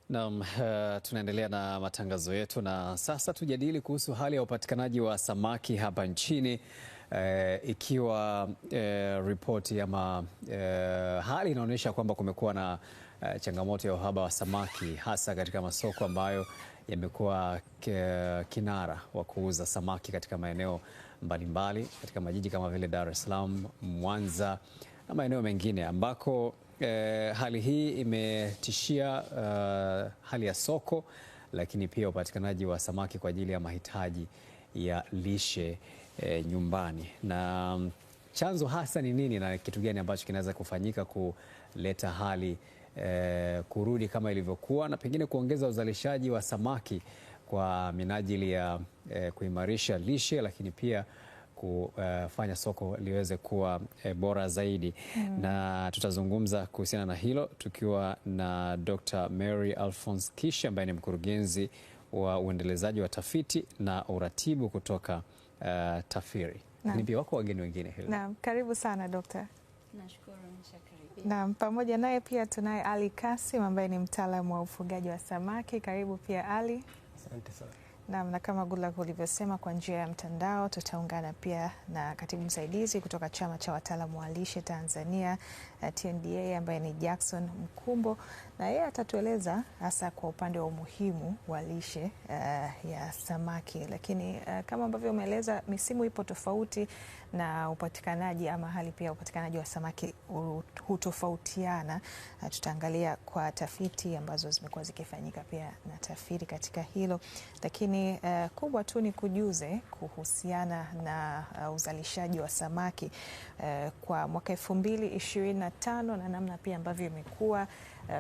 Naam, tunaendelea na matangazo yetu na sasa tujadili kuhusu hali ya upatikanaji wa samaki hapa nchini, ikiwa ripoti ama hali inaonyesha kwamba kumekuwa na changamoto ya uhaba wa samaki hasa katika masoko ambayo yamekuwa kinara wa kuuza samaki katika maeneo mbalimbali katika majiji kama vile Dar es Salaam, Mwanza na maeneo mengine ambako hali hii imetishia hali ya soko, lakini pia upatikanaji wa samaki kwa ajili ya mahitaji ya lishe nyumbani. Na chanzo hasa ni nini na kitu gani ambacho kinaweza kufanyika kuleta hali kurudi kama ilivyokuwa na pengine kuongeza uzalishaji wa samaki kwa minajili ya kuimarisha lishe, lakini pia kufanya soko liweze kuwa bora zaidi. Na tutazungumza kuhusiana na hilo tukiwa na Dr. Mary Alphonse Kishi ambaye ni mkurugenzi wa uendelezaji wa tafiti na uratibu kutoka TAFIRI. Ni pia wako wageni wengine hilo. Naam, karibu sana Dr. Nashukuru nishakaribia. Naam, pamoja naye pia tunaye Ali Kasim ambaye ni mtaalamu wa ufugaji wa samaki. Karibu pia Ali. Asante sana. Naam, na kama Goodluck ulivyosema, kwa njia ya mtandao tutaungana pia na katibu msaidizi kutoka Chama cha Wataalamu wa Lishe Tanzania TNDA ambaye ni Jackson Mkumbo, na yeye atatueleza hasa kwa upande wa umuhimu wa lishe ya samaki. Lakini kama ambavyo umeeleza, misimu ipo tofauti na upatikanaji ama hali pia upatikanaji wa samaki hutofautiana. Tutaangalia kwa tafiti ambazo zimekuwa zikifanyika pia na TAFIRI katika hilo, lakini kubwa tu ni kujuze kuhusiana na uzalishaji wa samaki kwa mwaka 2025 na namna pia ambavyo imekuwa.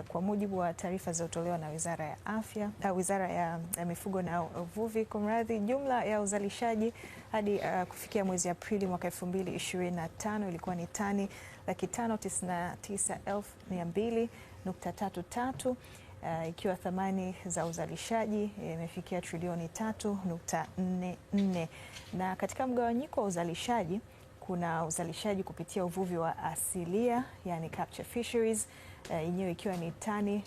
Kwa mujibu wa taarifa zilizotolewa na Wizara ya Afya, Wizara ya Mifugo na Uvuvi, kumradhi, jumla ya uzalishaji hadi kufikia mwezi Aprili mwaka 2025 ilikuwa ni tani 599,200.33, ikiwa thamani za uzalishaji imefikia trilioni 3.44. Na katika mgawanyiko wa uzalishaji kuna uzalishaji kupitia uvuvi wa asilia, yani capture fisheries, yenyewe ikiwa ni tani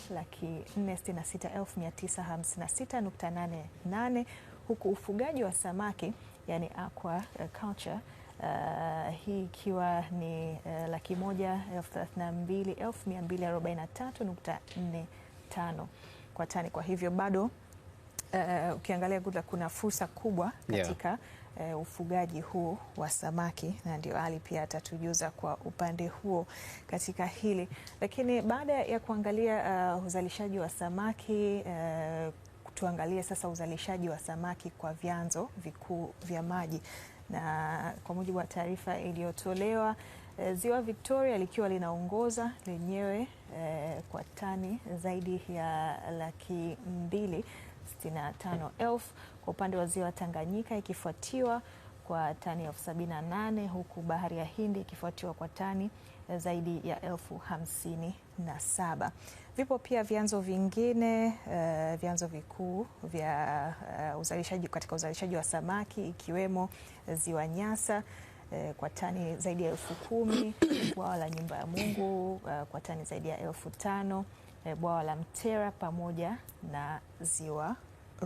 466,956.88, huku ufugaji wa samaki yani aquaculture hii ikiwa ni 1,132,243.45 kwa tani. Kwa hivyo bado ukiangalia Goodluck, kuna fursa kubwa katika ufugaji huu wa samaki, na ndio Ali pia atatujuza kwa upande huo katika hili. Lakini baada ya kuangalia uzalishaji wa samaki, tuangalie sasa uzalishaji wa samaki kwa vyanzo vikuu vya maji. Na kwa mujibu wa taarifa iliyotolewa, Ziwa Victoria likiwa linaongoza lenyewe kwa tani zaidi ya 265,000. Kwa upande wa Ziwa Tanganyika ikifuatiwa kwa tani 78,000, huku Bahari ya Hindi ikifuatiwa kwa tani zaidi ya 57,000. Vipo pia vyanzo vingine, vyanzo vikuu vya uzalishaji katika uzalishaji wa samaki ikiwemo Ziwa Nyasa kwa tani zaidi ya 10,000, bwawa la Nyumba ya Mungu kwa tani zaidi ya 5,000, bwawa la Mtera pamoja na Ziwa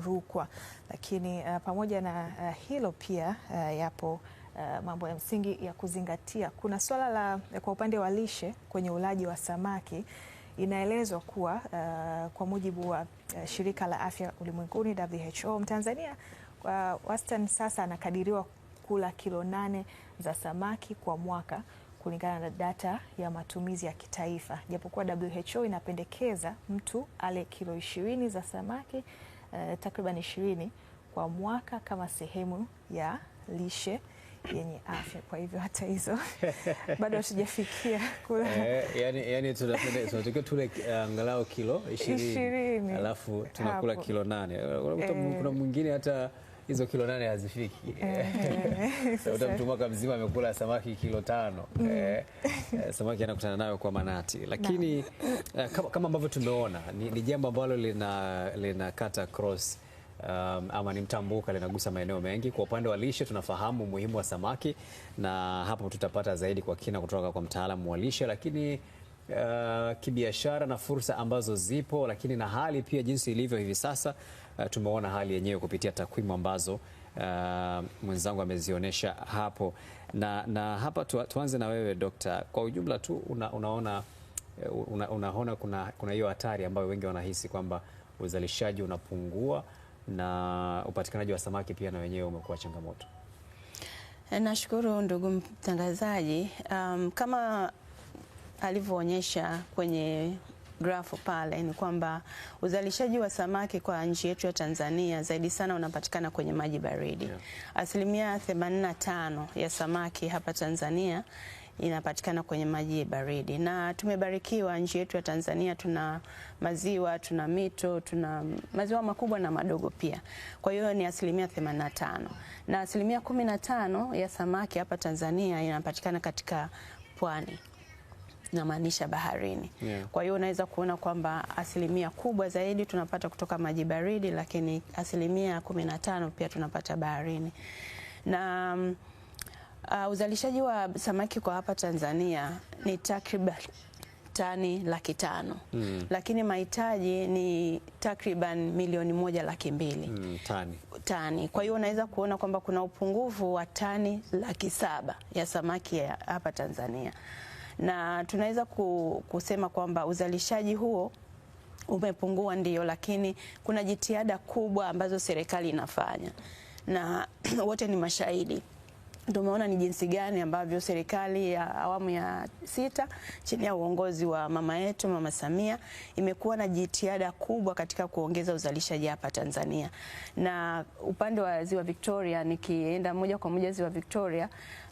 Rukwa. Lakini pamoja na hilo pia yapo mambo ya msingi ya kuzingatia. Kuna swala la kwa upande wa lishe kwenye ulaji wa samaki. Inaelezwa kuwa kwa mujibu wa Shirika la Afya Ulimwenguni WHO, Mtanzania kwa wastani sasa anakadiriwa kula kilo 8 za samaki kwa mwaka kulingana na data ya matumizi ya kitaifa, japokuwa WHO inapendekeza mtu ale kilo 20 za samaki, takriban 20 kwa mwaka kama sehemu ya lishe yenye afya. Kwa hivyo hata hizo bado hatujafikia kula. Yani tunatakiwa tule angalau kilo 20 alafu tunakula kilo 8. Kuna mwingine hata hizo kilo 8 hazifiki. Mtu mwaka mzima amekula samaki kilo 5. Samaki anakutana nayo kwa manati. Lakini kama ambavyo tumeona ni jambo ambalo linakata cross ama ni mtambuka, linagusa maeneo mengi. Kwa upande wa lishe tunafahamu umuhimu wa samaki, na hapo tutapata zaidi kwa kina kutoka kwa mtaalamu wa lishe, lakini kibiashara na fursa ambazo zipo, lakini na hali pia jinsi ilivyo hivi sasa. Tumeona hali yenyewe kupitia takwimu ambazo mwenzangu amezionyesha hapo, na hapa tuanze na wewe Dokta. Kwa ujumla tu unaona kuna hiyo hatari ambayo wengi wanahisi kwamba uzalishaji unapungua na upatikanaji wa samaki pia na wenyewe umekuwa changamoto. Nashukuru ndugu mtangazaji. Kama alivyoonyesha kwenye grafu pale ni kwamba uzalishaji wa samaki kwa nchi yetu ya Tanzania zaidi sana unapatikana kwenye maji baridi. Yeah. Asilimia 85 ya samaki hapa Tanzania inapatikana kwenye maji baridi, na tumebarikiwa nchi yetu ya Tanzania, tuna maziwa, tuna mito, tuna maziwa makubwa na madogo pia. Kwa hiyo ni asilimia 85, na asilimia 15 ya samaki hapa Tanzania inapatikana katika pwani, namaanisha baharini. Yeah. Kwa hiyo unaweza kuona kwamba asilimia kubwa zaidi tunapata kutoka maji baridi, lakini asilimia 15 pia tunapata baharini. Na uzalishaji wa samaki kwa hapa Tanzania ni takriban tani 500,000. Lakini mahitaji ni takriban milioni 1,200,000 tani. Kwa hiyo unaweza kuona kwamba kuna upungufu wa tani 700,000 ya samaki ya hapa Tanzania. Na tunaweza kusema kwamba uzalishaji huo umepungua ndio, lakini kuna jitihada kubwa ambazo serikali inafanya na wote ni mashahidi. Tumeona ni jinsi gani ambavyo serikali ya awamu ya 6 chini ya uongozi wa mama yetu Mama Samia imekuwa na jitihada kubwa katika kuongeza uzalishaji hapa Tanzania. Na upande wa Ziwa Victoria, nikienda moja kwa moja Ziwa Victoria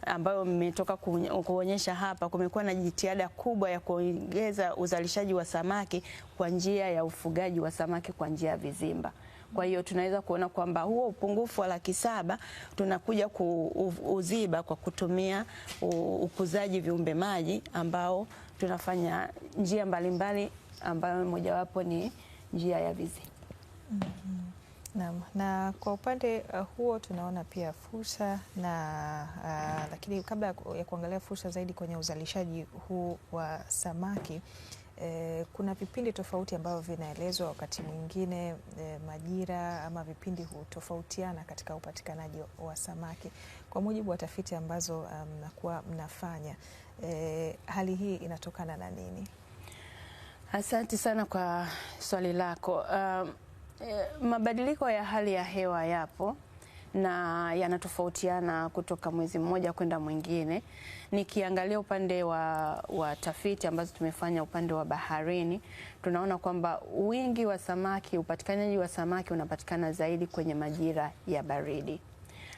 ambayo mmetoka kuonyesha hapa, kumekuwa na jitihada kubwa ya kuongeza uzalishaji wa samaki kwa njia ya ufugaji wa samaki kwa njia ya vizimba. Kwa hiyo tunaweza kuona kwamba huo upungufu wa 700,000 tunakuja kuuziba kwa kutumia ukuzaji viumbe maji ambao tunafanya njia mbalimbali ambayo mojawapo ni njia ya vizimba. Naam, na kwa upande huo tunaona pia fursa na lakini kabla ya kuangalia fursa zaidi kwenye uzalishaji huu wa samaki, kuna vipindi tofauti ambavyo vinaelezwa wakati mwingine, majira ama vipindi hutofautiana katika upatikanaji wa samaki. Kwa mujibu wa tafiti ambazo mnakuwa mnafanya, hali hii inatokana na nini? Asante sana kwa swali lako. Mabadiliko ya hali ya hewa yapo na yanatofautiana kutoka mwezi mmoja kwenda mwingine. Nikiangalia upande wa tafiti ambazo tumefanya upande wa baharini, tunaona kwamba wingi wa samaki, upatikanaji wa samaki unapatikana zaidi kwenye majira ya baridi.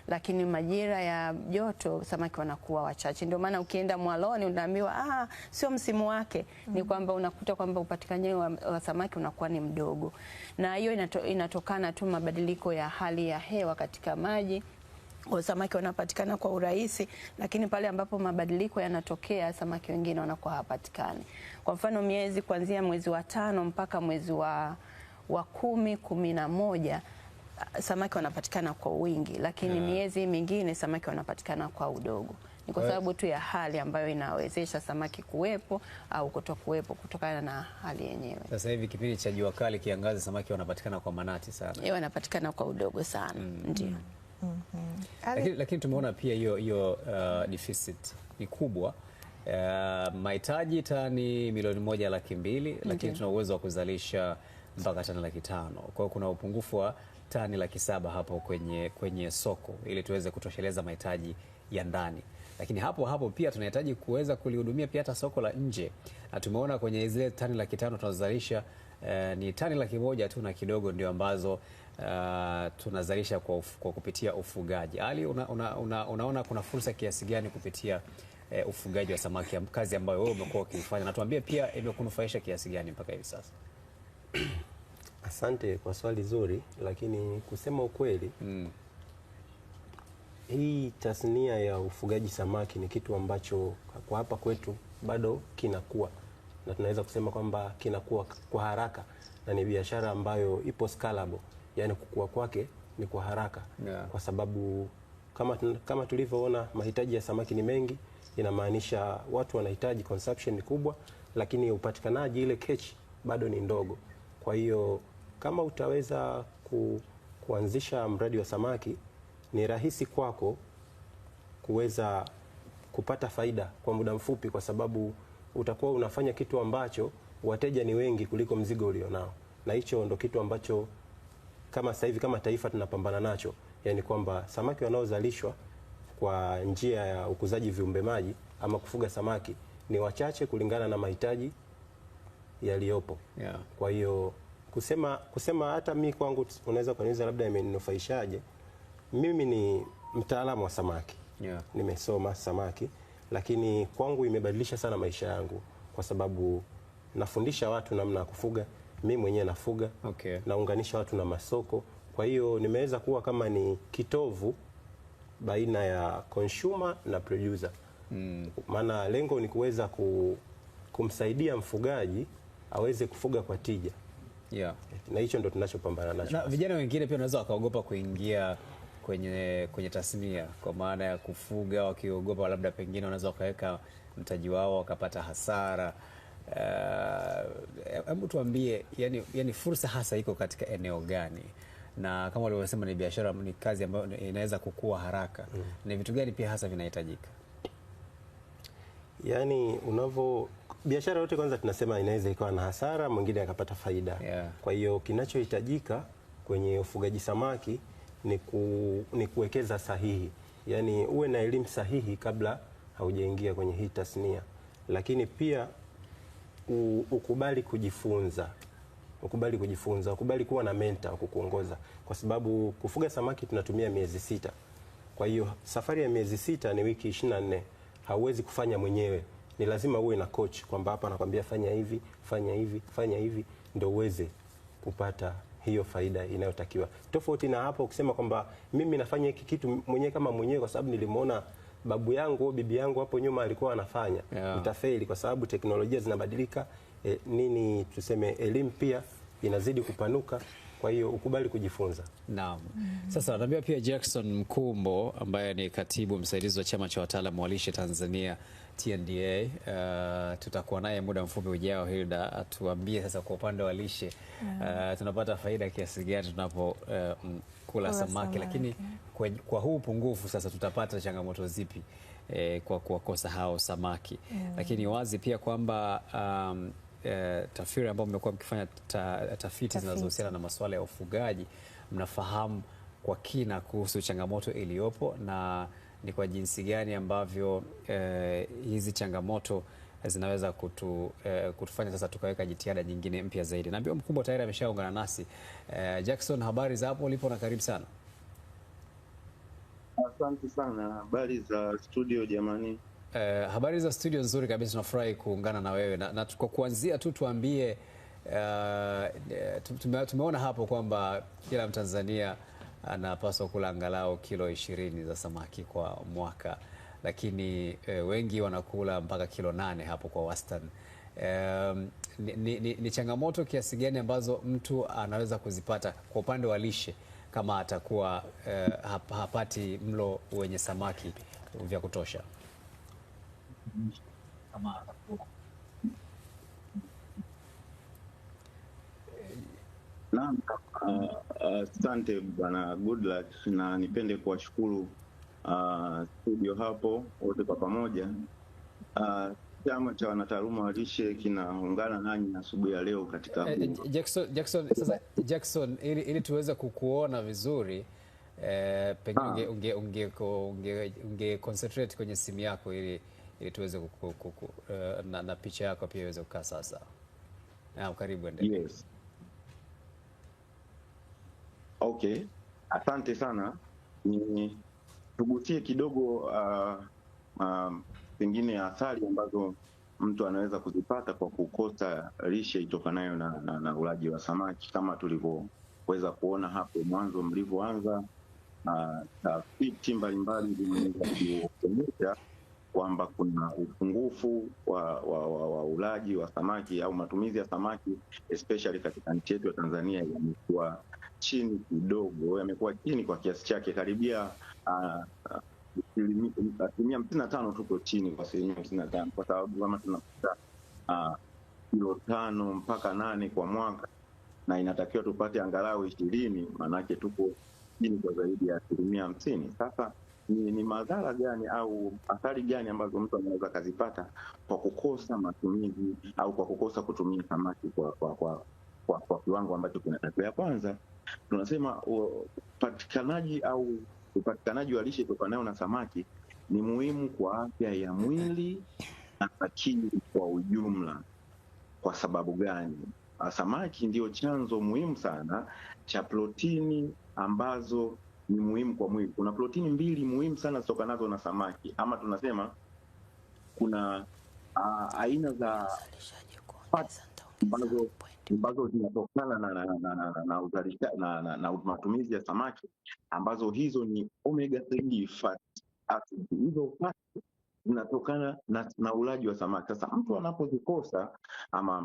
Lakini majira ya joto samaki wanakuwa wachache. Ndio maana ukienda mwaloni unaambiwa sio msimu wake. Ni kwamba unakuta kwamba upatikanaji wa samaki unakuwa ni mdogo. Na hiyo inatokana tu mabadiliko ya hali ya hewa katika maji. Kwa samaki wanapatikana kwa urahisi, lakini pale ambapo mabadiliko yanatokea samaki wengine wanakuwa hapatikani. Kwa mfano kuanzia mwezi wa 5 mpaka mwezi wa 10, 11 samaki wanapatikana kwa wingi, lakini miezi mingine samaki wanapatikana kwa udogo. Ni kwa sababu tu ya hali ambayo inawezesha samaki kuwepo au kutokuwepo kutokana na hali yenyewe. Sasa hivi kipindi cha jua kali, kiangazi, samaki wanapatikana kwa manati sana. Wanapatikana kwa udogo sana. Ndio. Lakini tumeona pia hiyo deficit ni kubwa. Mahitaji tani milioni 1,200,000, lakini tuna uwezo wa kuzalisha mpaka tani 500,000. Kwa hiyo kuna upungufu wa tani 700,000 hapo kwenye soko ili tuweze kutosheleza mahitaji ya ndani. Lakini hapo pia tunahitaji kuweza kulihudumia pia hata soko la nje. Na tumeona kwenye zile tani 500,000 tunazalisha ni tani 100,000 tu na kidogo ndio ambazo tunazalisha kwa kupitia ufugaji. Ali, unaona kuna fursa kiasi gani kupitia ufugaji wa samaki, kazi ambayo wewe umekuwa ukifanya, na tuambie pia imekunufaisha kiasi gani mpaka hivi sasa? Asante kwa swali zuri, lakini kusema ukweli, hii tasnia ya ufugaji samaki ni kitu ambacho kwa hapa kwetu bado kinakuwa, na tunaweza kusema kwamba kinakuwa kwa haraka, na ni biashara ambayo ipo scalable, yani kukua kwake ni kwa haraka. Kwa sababu kama tulivyoona mahitaji ya samaki ni mengi, inamaanisha watu wanahitaji consumption kubwa, lakini upatikanaji ile catch bado ni ndogo. Kwa hiyo kama utaweza kuanzisha mradi wa samaki, ni rahisi kwako kuweza kupata faida kwa muda mfupi, kwa sababu utakuwa unafanya kitu ambacho wateja ni wengi kuliko mzigo ulionao, na hicho ndo kitu ambacho kama sasa hivi kama taifa tunapambana nacho, yani kwamba samaki wanaozalishwa kwa njia ya ukuzaji viumbe maji ama kufuga samaki ni wachache kulingana na mahitaji yaliyopo. Yeah. Kwa hiyo kusema hata mimi kwangu unaweza kuniuliza labda imeninufaishaje, mimi ni mtaalamu wa samaki. Yeah. Nimesoma samaki, lakini kwangu imebadilisha sana maisha yangu, kwa sababu nafundisha watu namna ya kufuga, mimi mwenyewe nafuga. Okay. Naunganisha watu na masoko. Kwa hiyo nimeweza kuwa kama ni kitovu baina ya consumer na producer. Maana lengo ni kuweza kumsaidia mfugaji aweze kufuga kwa tija. Yeah. Na hicho ndo tunachopambana nacho. Na vijana wengine pia wanaweza wakaogopa kuingia kwenye tasnia, kwa maana ya kufuga, wakiogopa labda pengine wanaweza wakaweka mtaji wao wakapata hasara. Hebu tuambie, yani fursa hasa iko katika eneo gani? Na kama walivyosema ni biashara, ni kazi ambayo inaweza kukua haraka. Ni vitu gani pia hasa vinahitajika? Yani biashara yote kwanza tunasema inaweza ikawa na hasara, mwingine akapata faida. Yeah. Kwa hiyo kinachohitajika kwenye ufugaji samaki ni kuwekeza sahihi. Yani uwe na elimu sahihi kabla haujaingia kwenye hii tasnia. Lakini pia ukubali kujifunza. Ukubali kuwa na mentor kukuongoza, kwa sababu kufuga samaki tunatumia miezi 6. Kwa hiyo safari ya miezi 6 ni wiki 24. Hauwezi kufanya mwenyewe. Ni lazima uwe na coach, kwamba hapa anakuambia fanya hivi, fanya hivi, fanya hivi, ndio uweze kupata hiyo faida inayotakiwa. Tofauti na hapo ukisema kwamba mimi nafanya hiki kitu mwenyewe kama mwenyewe kwa sababu nilimuona babu yangu au bibi yangu hapo nyuma alikuwa anafanya. Yeah. Utafeli, kwa sababu teknolojia zinabadilika, tuseme elimu pia inazidi kupanuka. Kwa hiyo ukubali kujifunza. Naam. Sasa naambia pia Jackson Mkumbo ambaye ni katibu msaidizi wa chama cha wataalamu wa lishe Tanzania TNDA, tutakuwa naye muda mfupi ujao. Hilda, atuambie sasa kwa upande wa lishe tunapata faida kiasi gani tunapokula samaki, lakini kwa huu pungufu sasa tutapata changamoto zipi kwa kuwakosa hao samaki? Lakini wazi pia kwamba TAFIRI ambao mmekuwa mkifanya tafiti zinazohusiana na masuala ya ufugaji, mnafahamu kwa kina kuhusu changamoto iliyopo na ni kwa jinsi gani ambavyo hizi changamoto zinaweza kutufanya sasa tukaweka jitihada nyingine mpya zaidi. Na mbio Mkumbo tayari ameshaungana nasi. Jackson, habari za hapo ulipo na karibu sana. Asante sana. Habari za studio jamani? Habari za studio nzuri kabisa, tunafurahi kuungana na wewe na kwa kuanzia tu tuambie, tumeona hapo kwamba kila Mtanzania anapaswa kula angalau kilo 20 za samaki kwa mwaka, lakini wengi wanakula mpaka kilo 8 hapo kwa wastani. Ni changamoto kiasi gani ambazo mtu anaweza kuzipata kwa upande wa lishe kama atakuwa hapati mlo wenye samaki vya kutosha? Naam, asante bwana Goodluck, na nipende kuwashukuru studio hapo wote kwa pamoja. Chama cha wanataaluma wa lishe kinaungana nanyi asubuhi ya leo katika Jackson, ili tuweze kukuona vizuri, pengine unge concentrate kwenye simu yako ili tuweze na picha yako pia iweze kukaa sasa. Karibu, endelea. Yes. Okay. Asante sana. Ni tugusie kidogo pengine athari ambazo mtu anaweza kuzipata kwa kukosa lishe itokanayo na ulaji wa samaki, kama tulivyoweza kuona hapo mwanzo mlivyoanza. Tafiti mbalimbali zimeweza kuonyesha kwamba kuna upungufu wa ulaji wa samaki au matumizi ya samaki, especially katika nchi yetu ya Tanzania, yamekuwa chini kidogo, yamekuwa chini kwa kiasi chake karibia 55, tuko chini kwa 55, kwa sababu kama tunakuta kilo 5 mpaka 8 kwa mwaka, na inatakiwa tupate angalau 20, maanake tuko chini kwa zaidi ya 50%. Sasa ni madhara gani au athari gani ambazo mtu anaweza kazipata kwa kukosa matumizi au kwa kukosa kutumia samaki kwa kiwango ambacho kinatakiwa? Kwanza tunasema upatikanaji wa lishe itokanayo na samaki ni muhimu kwa afya ya mwili na akili kwa ujumla. Kwa sababu gani? Samaki ndio chanzo muhimu sana cha protini ambazo ni muhimu kwa mwili. Kuna protini 2 muhimu sana zitokanazo na samaki, ama tunasema kuna aina za fat ambazo zinatokana na uzalishaji na matumizi ya samaki, ambazo hizo ni omega 3 fat acid. Hizo fat zinatokana na ulaji wa samaki. Sasa mtu anapozikosa, ama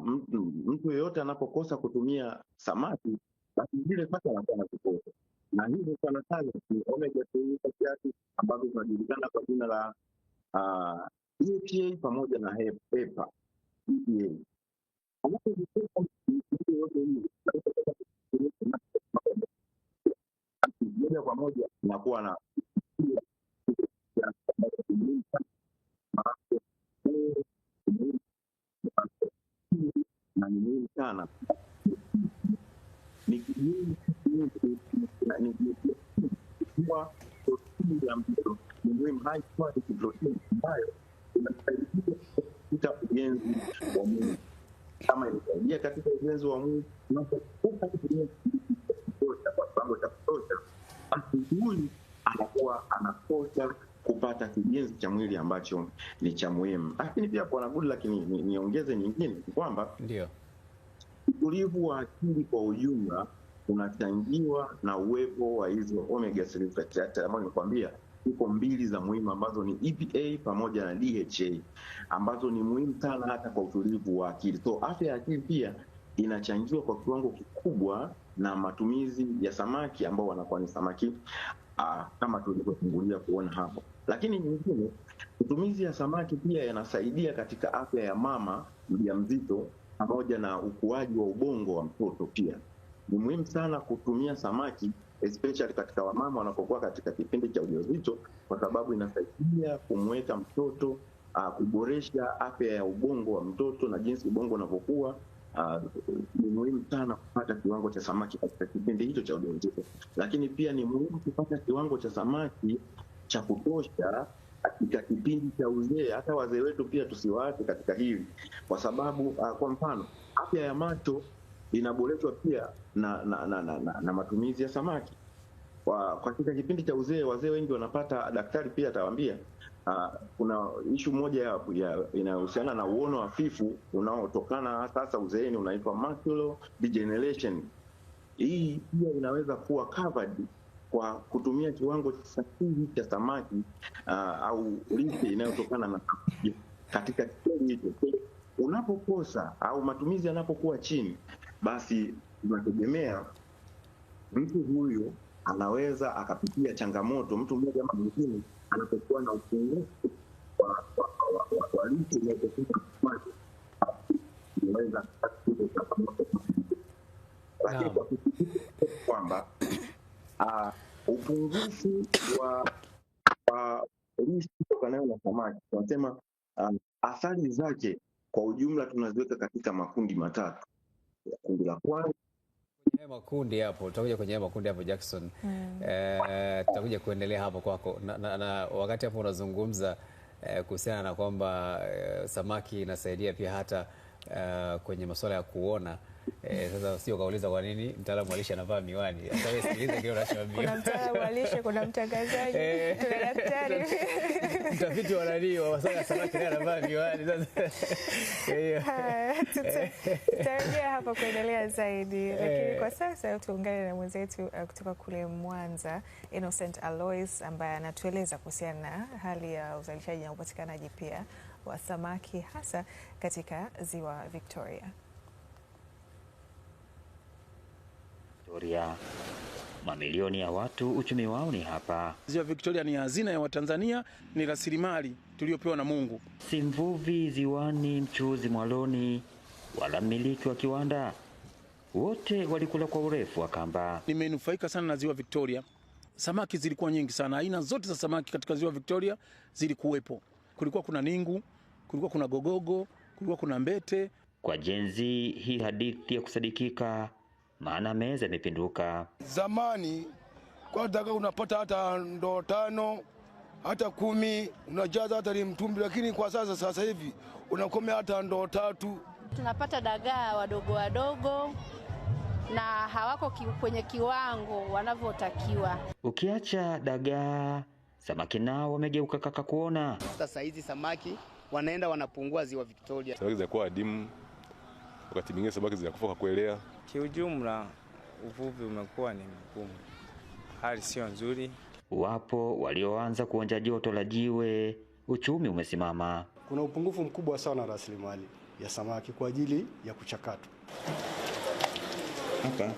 mtu yeyote anapokosa kutumia samaki, basi zile fata anakuwa anazikosa, na hizo sana sana ni omega 3 fatty acids ambazo zinajulikana kwa jina la EPA pamoja na EPA. Moja kwa moja inakuwa na ni muhimu sana, ni muhimu high quality protein ambayo inasaidia katika ujenzi wa mwili. Kama inasaidia katika ujenzi wa mwili, unapokuwa kwa kiwango cha kutosha, basi mwili anakuwa anakosa kupata kijenzi cha mwili ambacho ni cha muhimu. Lakini pia kwa Good, lakini niongeze nyingine kwamba ndio utulivu wa akili kwa ujumla unachangiwa na uwepo wa hizo omega 3 fatty acids ambazo nimekwambia iko 2 za muhimu, ambazo ni EPA pamoja na DHA, ambazo ni muhimu sana hata kwa utulivu wa akili. So afya ya akili pia inachangiwa kwa kiwango kikubwa na matumizi ya samaki ambao wanakuwa ni samaki kama tulivyotangulia kuona hapo. Lakini nyingine, matumizi ya samaki pia yanasaidia katika afya ya mama mjamzito pamoja na ukuaji wa ubongo wa mtoto. Pia ni muhimu sana kutumia samaki, especially katika wamama wanapokuwa katika kipindi cha ujauzito, kwa sababu inasaidia kumweka mtoto, kuboresha afya ya ubongo wa mtoto na jinsi ubongo unavyokuwa. Ni muhimu sana kupata kiwango cha samaki katika kipindi hicho cha ujauzito, lakini pia ni muhimu kupata kiwango cha samaki cha kutosha katika kipindi cha uzee. Hata wazee wetu pia tusiwaache katika hili, kwa sababu kwa mfano afya ya macho inaboreshwa pia na matumizi ya samaki. Katika kipindi cha uzee, wazee wengi wanapata, daktari pia atawaambia, kuna issue moja inayohusiana na uono hafifu unaotokana sasa uzeeni, unaitwa macular degeneration. Hii pia inaweza kuwa covered kwa kutumia kiwango sahihi cha samaki au lishe inayotokana na samaki katika kipindi hicho. Unapokosa au matumizi yanapokuwa chini, basi tunategemea mtu huyo anaweza akapitia changamoto, mtu mmoja ama mwingine anapokuwa na upungufu wa lishe inayotokana na samaki, inaweza kupata changamoto. Lakini kwa kwamba upungufu wa lishe kutokana na samaki, tunasema athari zake kwa ujumla tunaziweka katika makundi matatu. Kundi la kwanza, makundi hapo, tutakuja kwenye makundi hapo Jackson. Tutakuja kuendelea hapo kwako na wakati hapo unazungumza kuhusiana na kwamba samaki inasaidia pia hata kwenye masuala ya kuona. Sasa sio kauliza kwa nini mtaalamu wa lishe anavaa miwani. Sasa wewe sikiliza kile unachoambiwa. Kuna mtaalamu wa lishe, kuna mtangazaji, kuna daktari. Mtafiti wa nani wa masuala ya samaki naye anavaa miwani sasa. Tutarejea hapa kuendelea zaidi, lakini kwa sasa tuungane na mwenzetu kutoka kule Mwanza, Innocent Alois, ambaye anatueleza kuhusiana na hali ya uzalishaji na upatikanaji pia wa samaki hasa katika Ziwa Victoria. mamilioni ya watu uchumi wao ni hapa. Ziwa Victoria ni hazina ya Watanzania, ni rasilimali tuliyopewa na Mungu. Si mvuvi ziwani, mchuuzi mwaloni, wala mmiliki wa kiwanda, wote walikula kwa urefu wa kamba. Nimenufaika sana na Ziwa Victoria. Samaki zilikuwa nyingi sana. Aina zote za samaki katika Ziwa Victoria zilikuwepo. Kulikuwa kuna ningu, kulikuwa kuna gogogo, kulikuwa kuna mbete. Kwa jenzi hii hadithi ya kusadikika, maana meza imepinduka. Zamani kwa dagaa unapata hata ndoo 5, hata 10, unajaza hata mtumbi, lakini kwa sasa hivi unakomea hata ndoo 3. Tunapata dagaa wadogo wadogo na hawako kwenye kiwango wanavyotakiwa. Ukiacha dagaa, samaki nao wamegeuka kaka kuona. Sasa hizi samaki wanaenda wanapungua Ziwa Victoria. Samaki zinakuwa adimu, wakati mwingine samaki zinakufa kwa kuelea. Kiujumla uvuvi umekuwa ni mgumu, hali sio nzuri. Wapo walioanza kuonja joto la jiwe, uchumi umesimama. Kuna upungufu mkubwa sana rasilimali ya samaki kwa ajili ya kuchakatwa. Hapa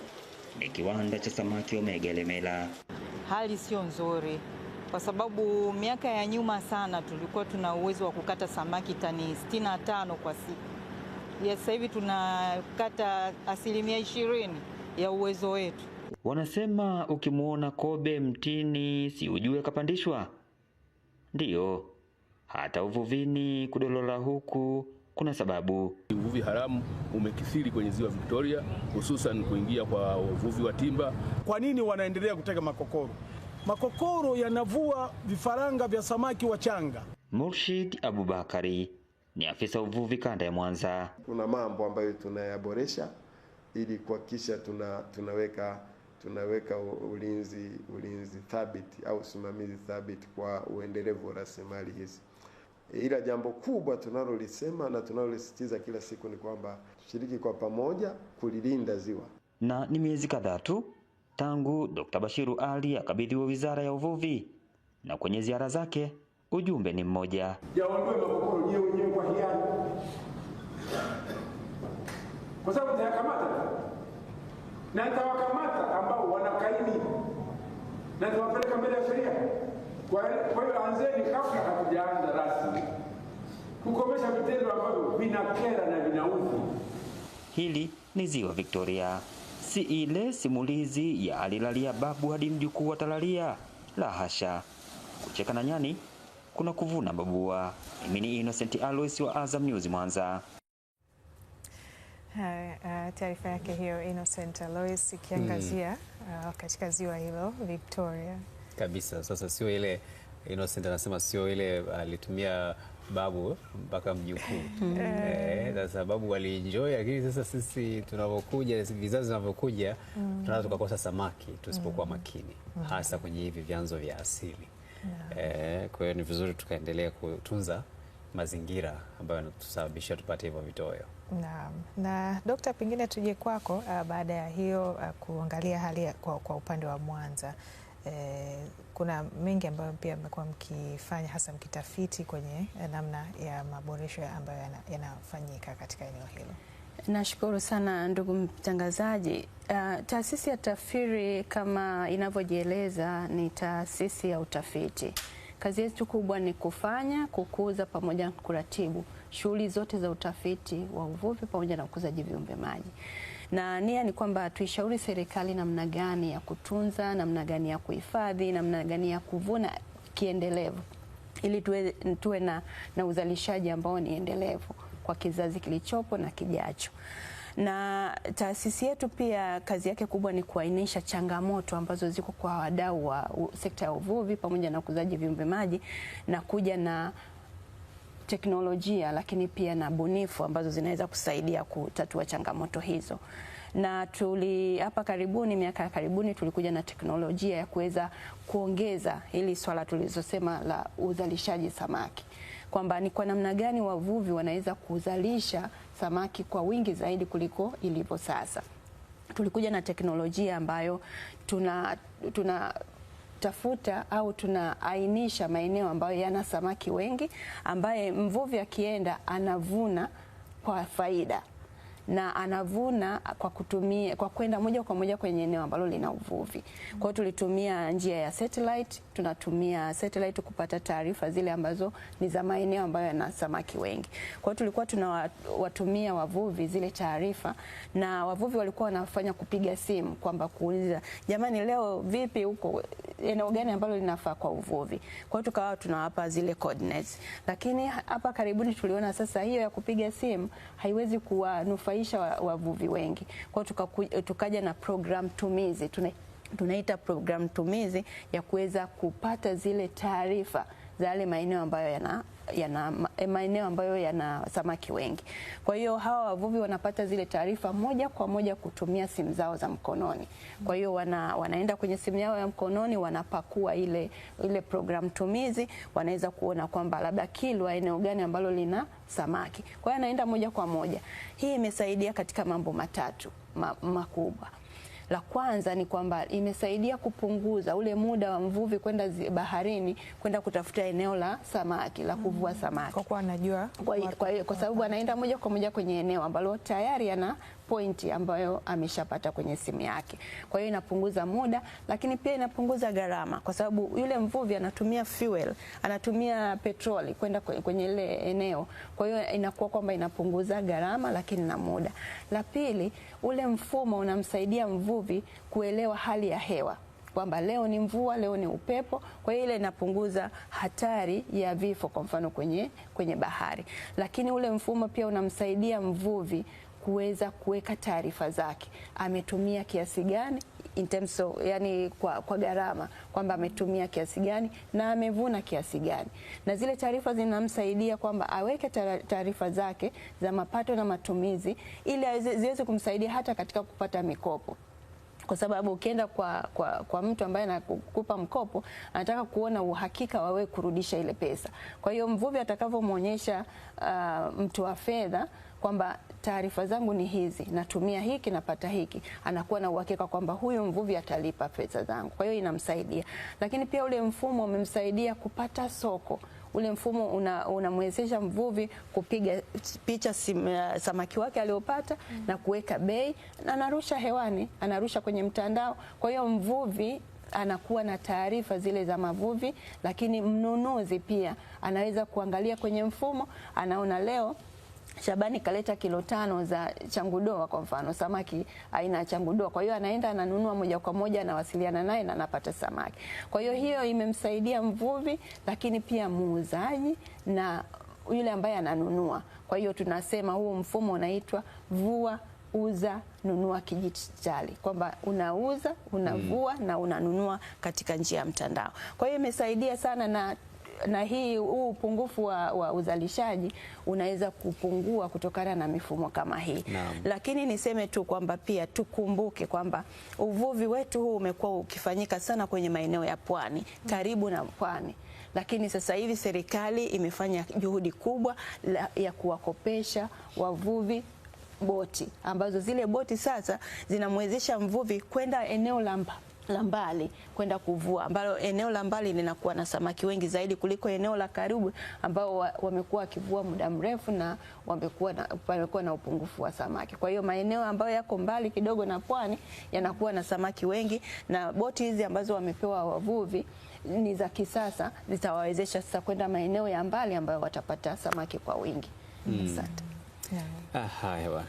ni kiwanda cha samaki Omega Ilemela. Hali sio nzuri kwa sababu miaka ya nyuma sana tulikuwa tuna uwezo wa kukata samaki tani 65 kwa siku. Sasa hivi tunakata 20% ya uwezo wetu. Wanasema ukimuona kobe mtini si ujue kapandishwa. Ndiyo, hata uvuvini kudolola huku kuna sababu. Uvuvi haramu umekithiri kwenye Ziwa Victoria, hususan kuingia kwa uvuvi wa timba. Kwa nini wanaendelea kutega makokoro? Makokoro yanavua vifaranga vya samaki wachanga. Murshid Abubakari ni afisa uvuvi kanda ya Mwanza. Kuna mambo ambayo tunayaboresha ili kuhakikisha tunaweka ulinzi thabiti au usimamizi thabiti kwa uendelevu wa rasilimali hizi. Ila jambo kubwa tunalolisema na tunalolisitiza kila siku ni kwamba tushiriki kwa pamoja kulilinda ziwa. Na ni miezi kadhaa tu tangu Dr. Bashiru Ali akabidhiwa Wizara ya Uvuvi, na kwenye ziara zake ujumbe ni mmoja. Yaondoe makokoro wenyewe kwa hiari. Kwa sababu nitayakamata. Na nitawakamata ambao wanakaidi. Na nitawapeleka mbele ya sheria. Kwa hiyo anzeni kabla hatujaanza rasmi kukomesha vitendo ambavyo vinakera na vinaudhi. Hili ni Ziwa Victoria, si ile simulizi ya alilalia babu hadi mjukuu wa talalia. La hasha, kucheka na nyani kuna kuvuna babua. Mimi ni Innocent Alois wa Azam News Mwanza. Taarifa yake hiyo Innocent Alois ikiangazia katika ziwa hilo Victoria. Kabisa. Sasa sio ile Innocent anasema sio ile alitumia babu mpaka mjukuu. Sasa babu walienjoy, lakini sasa sisi tunavyokuja, vizazi vinavyokuja tunaweza tukakosa samaki tusipokuwa makini, hasa kwenye hivi vyanzo vya asili. Kwa hiyo ni vizuri tukaendelea kutunza mazingira ambayo yanatusababisha tupate hivyo vitoweo. Naam. Na Dokta, pengine tuje kwako baada ya hiyo kuangalia hali kwa upande wa Mwanza. Kuna mengi ambayo pia mmekuwa mkifanya, hasa mkitafiti kwenye namna ya maboresho ambayo yanafanyika katika eneo hilo. Nashukuru sana ndugu mtangazaji. Taasisi ya TAFIRI kama inavyojieleza ni taasisi ya utafiti. Kazi yetu kubwa ni kufanya, kukuza pamoja na kuratibu shughuli zote za utafiti wa uvuvi pamoja na ukuzaji viumbe maji. Na nia ni kwamba tuishauri serikali namna gani ya kutunza, namna gani ya kuhifadhi, namna gani ya kuvuna kiendelevu ili tuwe na uzalishaji ambao ni endelevu kwa kizazi kilichopo na kijacho. Na taasisi yetu pia kazi yake kubwa ni kuainisha changamoto ambazo ziko kwa wadau wa sekta ya uvuvi pamoja na ukuzaji viumbe maji na kuja na teknolojia lakini pia na bunifu ambazo zinaweza kusaidia kutatua changamoto hizo. Na hapa karibuni, miaka ya karibuni, tulikuja na teknolojia ya kuweza kuongeza hili swala tulizosema la uzalishaji samaki, kwamba ni kwa namna gani wavuvi wanaweza kuzalisha samaki kwa wingi zaidi kuliko ilivyo sasa. Tulikuja na teknolojia ambayo tafuta au tunaainisha maeneo ambayo yana samaki wengi, ambaye mvuvi akienda anavuna kwa faida. na anavuna kwa kwenda moja kwa moja kwenye eneo ambalo lina uvuvi. Kwa hiyo tulitumia njia ya satellite, tunatumia satellite kupata taarifa zile ambazo ni za maeneo ambayo yana samaki wengi. Kwa hiyo tulikuwa tunawatumia wavuvi zile taarifa, na wavuvi walikuwa wanafanya kupiga simu kwamba kuuliza, jamani, leo vipi huko, eneo gani ambalo linafaa kwa uvuvi. Kwa hiyo tukawa tunawapa zile coordinates. Lakini hapa karibuni tuliona sasa hiyo ya kupiga simu haiwezi kuwanufaisha wavuvi wengi. Kwa hiyo tukaja na program tumizi, tunaita program tumizi ya kuweza kupata zile taarifa za yale maeneo ambayo yana samaki wengi. Kwa hiyo hawa wavuvi wanapata zile taarifa moja kwa moja kutumia simu zao za mkononi. Kwa hiyo wanaenda kwenye simu yao ya mkononi, wanapakua ile program tumizi, wanaweza kuona kwamba labda Kilwa eneo gani ambalo lina samaki. Kwa hiyo anaenda moja kwa moja. Hii imesaidia katika mambo matatu makubwa. La kwanza ni kwamba imesaidia kupunguza ule muda wa mvuvi kwenda baharini kwenda kutafuta eneo la samaki, la kuvua samaki. Kwa kuwa anajua, kwa sababu anaenda moja kwa moja kwenye eneo ambalo tayari ana pointi ambayo ameshapata kwenye simu yake. Kwa hiyo inapunguza muda, lakini pia inapunguza gharama, kwa sababu yule mvuvi anatumia fuel, anatumia petroli kwenda kwenye ile eneo. Kwa hiyo inakuwa kwamba inapunguza gharama lakini na muda. La pili, ule mfumo unamsaidia mvuvi kuelewa hali ya hewa, kwamba leo ni mvua, leo ni upepo. Kwa hiyo ile inapunguza hatari ya vifo kwa mfano kwenye bahari. Lakini ule mfumo pia unamsaidia mvuvi kuweza kuweka taarifa zake, ametumia kiasi gani in terms of, yani kwa gharama, kwamba ametumia kiasi gani na amevuna kiasi gani, na zile taarifa zinamsaidia kwamba aweke taarifa zake za mapato na matumizi ili ziweze kumsaidia hata katika kupata mikopo. Kwa sababu ukienda kwa mtu ambaye anakupa mkopo, anataka kuona uhakika wawe kurudisha ile pesa. Kwa hiyo mvuvi atakavyomuonyesha mtu wa fedha kwamba taarifa zangu ni hizi, natumia hiki, napata hiki, anakuwa na uhakika kwamba huyu mvuvi atalipa pesa zangu. Kwa hiyo inamsaidia. Lakini pia ule mfumo umemsaidia kupata soko. Ule mfumo unamwezesha mvuvi kupiga picha samaki wake aliopata na kuweka bei, na anarusha hewani, anarusha kwenye mtandao. Kwa hiyo mvuvi anakuwa na taarifa zile za mavuvi, lakini mnunuzi pia anaweza kuangalia kwenye mfumo, anaona leo Shabani kaleta kilo 5 za changudoa kwa mfano, samaki aina ya changudoa. Kwa hiyo anaenda ananunua moja kwa moja, anawasiliana naye na anapata samaki. Kwa hiyo imemsaidia mvuvi, lakini pia muuzaji na yule ambaye ananunua. Kwa hiyo tunasema huu mfumo unaitwa vua, uza, nunua kidijitali, kwamba unauza, unavua na unanunua katika njia ya mtandao. Kwa hiyo imesaidia sana, na huu upungufu wa uzalishaji unaweza kupungua kutokana na mifumo kama hii. Lakini niseme tu kwamba pia tukumbuke kwamba uvuvi wetu huu umekuwa ukifanyika sana kwenye maeneo ya pwani, karibu na pwani. Lakini sasa hivi serikali imefanya juhudi kubwa ya kuwakopesha wavuvi boti, ambazo zile boti sasa zinamwezesha mvuvi kwenda eneo la mbali kwenda kuvua, ambalo eneo la mbali linakuwa na samaki wengi zaidi kuliko eneo la karibu ambao wamekuwa wakivua muda mrefu na wamekuwa na upungufu wa samaki. Kwa hiyo maeneo ambayo yako mbali kidogo na pwani yanakuwa na samaki wengi, na boti hizi ambazo wamepewa wavuvi ni za kisasa, zitawawezesha sasa kwenda maeneo ya mbali ambayo watapata samaki kwa wingi. Asante. Haya,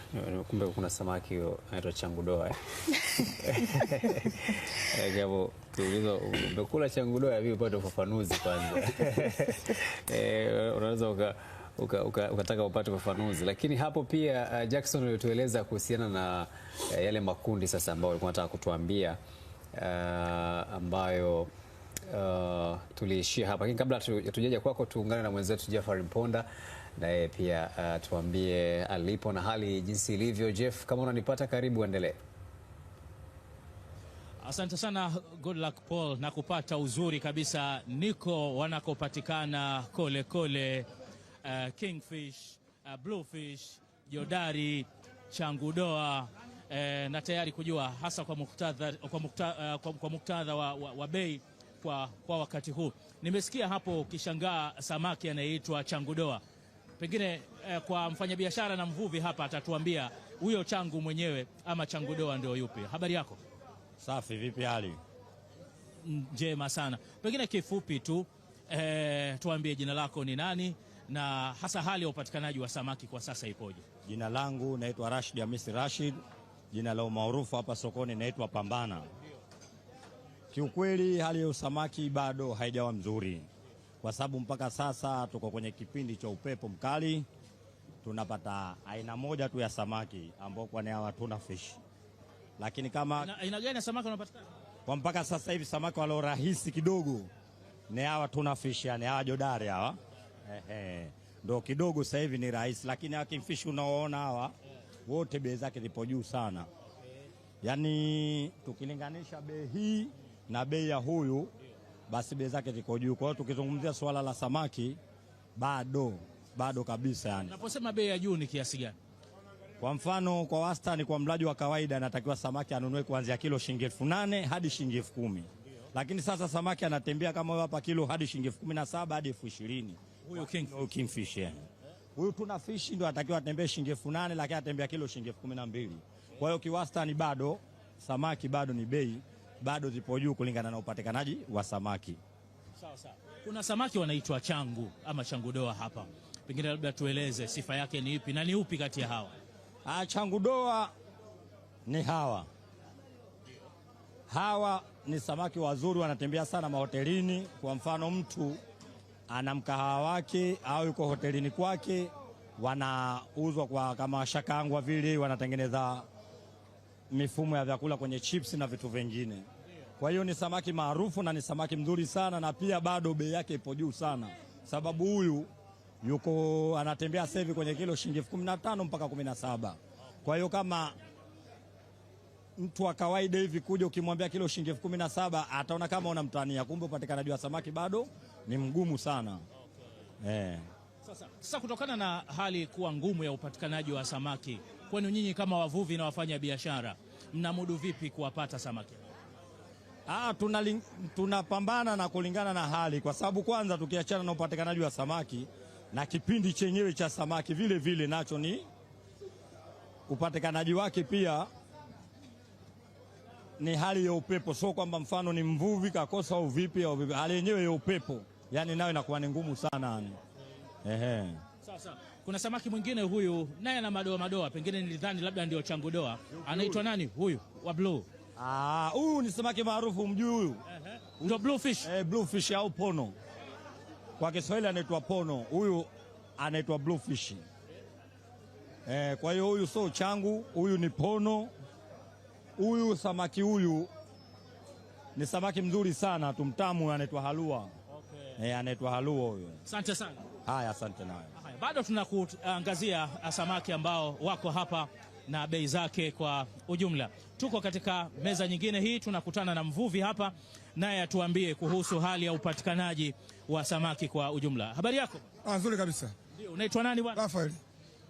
kumbe kuna samaki anaitwa changudoa. Gabo, tuulizo umekula changudoa hivi upate ufafanuzi kwanza. Unaweza ukataka upate ufafanuzi, lakini hapo pia Jackson alitueleza kuhusiana na yale makundi sasa ambayo alikuwa anataka kutuambia, ambayo tuliishia hapa. Lakini kabla tujaja kwako, tuungane na mwenzetu Jafari Mponda naye pia tuambie alipo na hali jinsi ilivyo. Jeff, kama unanipata, karibu, endelee. Asante sana Good Luck Paul, na kupata uzuri kabisa. Niko wanakopatikana kole kingfish, bluefish, jodari, changudoa, na tayari kujua hasa kwa muktadha wa bei kwa wakati huu. Nimesikia hapo ukishangaa samaki anaitwa changudoa. Pengine kwa mfanyabiashara na mvuvi hapa atatuambia huyo changu mwenyewe ama changu doa ndio yupi? Habari yako? Safi, vipi hali? Njema sana. Pengine kifupi tu tuambie jina lako ni nani na hasa hali ya upatikanaji wa samaki kwa sasa ipoje? Jina langu naitwa Rashid Hamisi Rashid, jina la maarufu hapa sokoni naitwa Pambana. Kiukweli hali ya usamaki bado haijawa mzuri, kwa sababu mpaka sasa tuko kwenye kipindi cha upepo mkali. Tunapata aina moja tu ya samaki ambao kwa hawa tuna fish. Lakini kama aina gani ya samaki wanapatikana? Kwa mpaka sasa hivi samaki wale rahisi kidogo ni hawa tuna fish, yani hawa jodari hawa. Ndio kidogo sasa hivi ni rahisi, lakini hawa kingfish unaoona hawa wote bei zake zipo juu sana. Yaani tukilinganisha bei hii na bei ya huyu, basi bei zake ziko juu. Kwa hiyo tukizungumzia swala la samaki bado kabisa yani. Unaposema bei ya juu ni kiasi gani? Kwa mfano kwa wastani kwa mlaji wa kawaida anatakiwa samaki anunue kuanzia kilo shilingi 8,000 hadi shilingi 10,000. Lakini sasa samaki anatembea kama hapa kilo hadi shilingi 17,000 hadi 20,000. Huyo kingfish yani. Huyu tuna fish ndio anatakiwa atembee shilingi 8,000, lakini atembea kilo shilingi 12,000. Kwa hiyo kiwastani bado samaki bado ni bei bado zipo juu kulingana na upatikanaji wa samaki. Sawa sawa. Kuna samaki wanaitwa changu ama changu doa hapa. Pengine labda tueleze sifa yake ni ipi na ni upi kati ya hawa? Changu doa ni hawa. Hawa ni samaki wazuri, wanatembea sana mahotelini. Kwa mfano mtu ana mkahawa wake au yuko hotelini kwake, wanauzwa kwa kama shakangwa vile, wanatengeneza mifumo ya vyakula kwenye chips na vitu vingine. Kwa hiyo ni samaki maarufu na ni samaki mzuri sana, na pia bado bei yake ipo juu sana. Sababu huyu yuko anatembea sasa hivi kwenye kilo shilingi 15 mpaka 17. Kwa hiyo kama mtu wa kawaida hivi kuja ukimwambia kilo shilingi 17 ataona kama unamtania, kumbe upatikanaji wa samaki bado ni mgumu sana. Sasa kutokana na hali kuwa ngumu ya upatikanaji wa samaki, kwani nyinyi kama wavuvi na wafanya biashara mnamudu vipi kuwapata samaki? Tunapambana na kulingana na hali, kwa sababu kwanza tukiachana na upatikanaji wa samaki na kipindi chenyewe cha samaki vile vile nacho ni upatikanaji wake pia ni hali ya upepo. So kwamba mfano ni mvuvi kakosa au vipi, hali yenyewe ya upepo yani nayo inakuwa ni ngumu sana yani. Sasa kuna samaki mwingine huyu naye ana madoa, pengine nilidhani labda ndio changu doa. Anaitwa nani huyu wa blue? Huyu ni samaki maarufu, mjui huyu? Ndio bluefish. Bluefish au pono. Kwa Kiswahili anaitwa pono, huyu anaitwa bluefish. Kwa hiyo huyu sio changu, huyu ni pono. Huyu samaki huyu ni samaki mzuri sana, tumtamu, anaitwa halua. Anaitwa halua huyu. Asante sana. Haya, asante nawe. Bado tunakuangazia samaki ambao wako hapa na bei zake kwa ujumla. Tuko katika meza nyingine hii, tunakutana na mvuvi hapa, naye atuambie kuhusu hali ya upatikanaji wa samaki kwa ujumla. Habari yako? Nzuri kabisa. Ndio, unaitwa nani bwana? Rafael.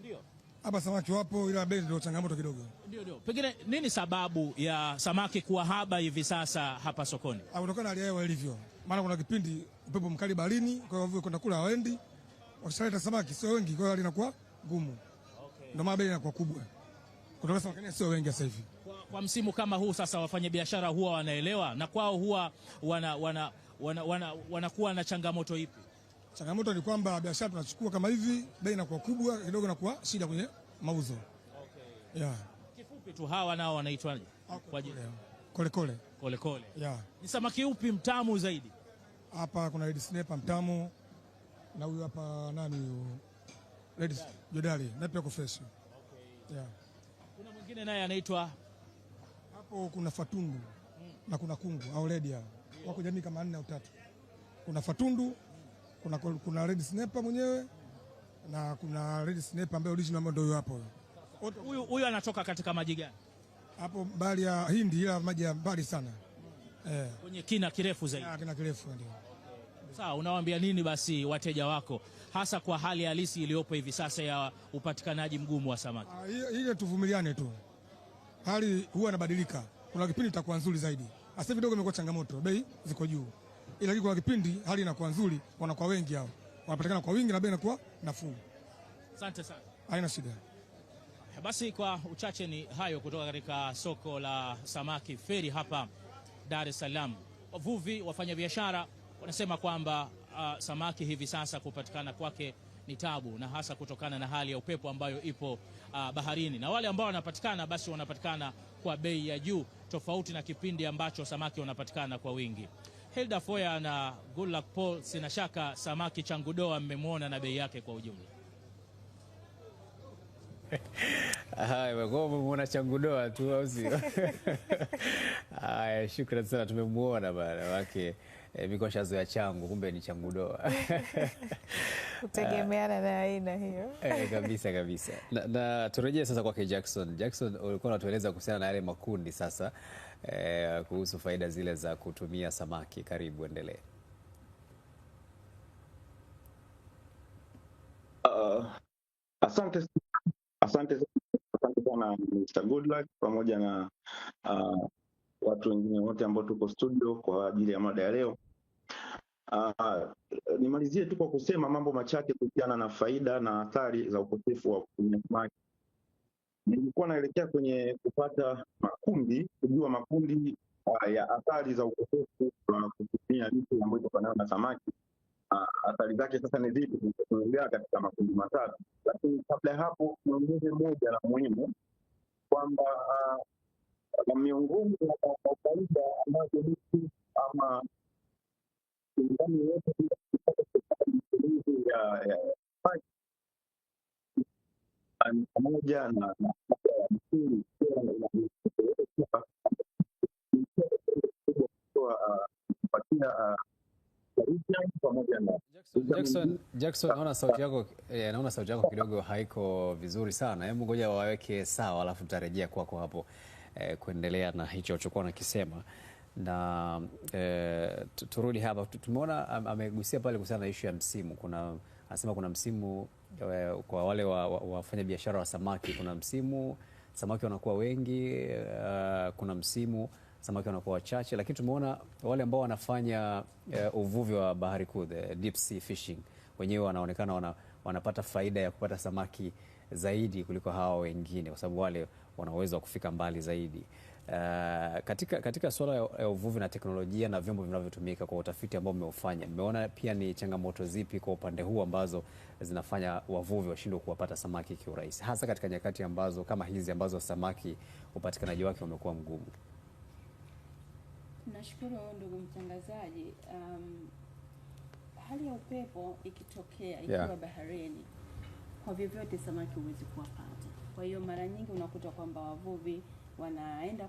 Ndio. Hapa samaki wapo, ila bei ndio changamoto kidogo. Ndio. Pengine nini sababu ya samaki kuwa haba hivi sasa hapa sokoni? Kutokana na hali ya hewa ilivyo. Maana kuna kipindi upepo mkali baharini, kwa hivyo kwenda kula hawaendi. Wakishaleta samaki sio wengi, kwa hiyo hali inakuwa ngumu. Ndio maana bei inakuwa kubwa. Kutoka samaki sio wengi sasa hivi. Kwa msimu kama huu sasa wafanyabiashara huwa wanaelewa na kwao huwa wanakuwa na changamoto ipi? Changamoto ni kwamba biashara tunachukua kama hivi, bei inakuwa kubwa kidogo, inakuwa shida kwenye mauzo. Kifupi tu hawa nao wanaitwaje? Kwa jina Kolekole. Ni samaki upi mtamu zaidi? Hapa kuna red snapper mtamu, na huyu hapa nani huyu? Red jodari, na pia fresh. Kuna mwingine naye anaitwa hapo, kuna fatundu na kuna kungu au red hao. Wako jamii kama 4 au 3. Kuna fatundu, kuna red snapper mwenyewe na kuna red snapper ambaye original ambaye ndio hapo. Huyu anatoka katika maji gani? Hapo bahari ya Hindi, ila maji ya mbali sana. Kwenye kina kirefu zaidi. Kina kirefu ndio. Sawa, unawaambia nini basi wateja wako hasa kwa hali halisi iliyopo hivi sasa ya upatikanaji mgumu wa samaki? Ile tuvumiliane tu. Hali huwa inabadilika. Kuna kipindi itakuwa nzuri zaidi. Sasa kidogo imekuwa changamoto, bei ziko juu. Ila kwa kipindi hali inakuwa nzuri, wanakuwa wengi hao. Wanapatikana kwa wingi na bei inakuwa nafuu. Asante sana. Haina shida. Basi kwa uchache ni hayo kutoka katika soko la samaki Feri hapa Dar es Salaam. Wavuvi, wafanyabiashara wanasema kwamba samaki hivi sasa kupatikana kwake ni tabu, na hasa kutokana na hali ya upepo ambayo ipo baharini, na wale ambao wanapatikana basi wanapatikana kwa bei ya juu, tofauti na kipindi ambacho samaki wanapatikana kwa wingi. Hilda Foya na Goodluck Paul, sina shaka samaki changudoa mmemwona na bei yake kwa ujumla. Haya, wewe umeona changudoa tu au sio? Haya, shukrani sana, tumemuona bana wake mikoshazo ya changu, kumbe ni changudoa. Kutegemeana na aina hiyo. Kabisa kabisa. Na turejee sasa kwake Jackson. Jackson, ulikuwa unatueleza kuhusiana na yale makundi sasa kuhusu faida zile za kutumia samaki. Karibu, endelee. Asante sana Mr. Goodluck pamoja na watu wengine wote ambao tuko studio kwa ajili ya mada ya leo. Nimalizie tu kwa kusema mambo machache kuhusiana na faida na athari za ukosefu wa kutumia samaki. Nilikuwa naelekea kwenye kupata makundi, kujua makundi ya athari za ukosefu wa kutumia lishe ambayo inatokana na samaki. Athari zake sasa ni zipi? Tunaongea katika makundi matatu, lakini kabla ya hapo niongeze moja la muhimu kwamba miongoni mwa faida ambazo mtu ama ndani yote ya pamoja na msingi kupatia Jackson, naona sauti yako kidogo haiko vizuri sana. Hebu ngoja waweke sawa, alafu tutarejea kwako hapo kuendelea na hicho ulichokuwa unakisema. Na turudi hapa, tumeona amegusia pale kuhusiana na issue ya msimu. Anasema kuna msimu kwa wale wafanya biashara wa samaki, kuna msimu samaki wanakuwa wengi, kuna msimu samaki wanakuwa wachache, lakini tumeona wale ambao wanafanya uvuvi wa bahari kuu, the deep sea fishing, wenyewe wanaonekana wanapata faida ya kupata samaki zaidi kuliko hawa wengine, kwa sababu wale wana uwezo wa kufika mbali zaidi. Katika suala ya uvuvi na teknolojia na vyombo vinavyotumika, kwa utafiti ambao mmeufanya, mmeona pia ni changamoto zipi kwa upande huu ambazo zinafanya wavuvi washindwe kuwapata samaki kiurahisi, hasa katika nyakati ambazo kama hizi ambazo samaki upatikanaji wake umekuwa mgumu? Nashukuru ndugu mtangazaji. Hali ya upepo ikitokea ikiwa baharini, kwa vyovyote samaki huwezi kuwapata. Kwa hiyo mara nyingi unakuta kwamba wavuvi wanaenda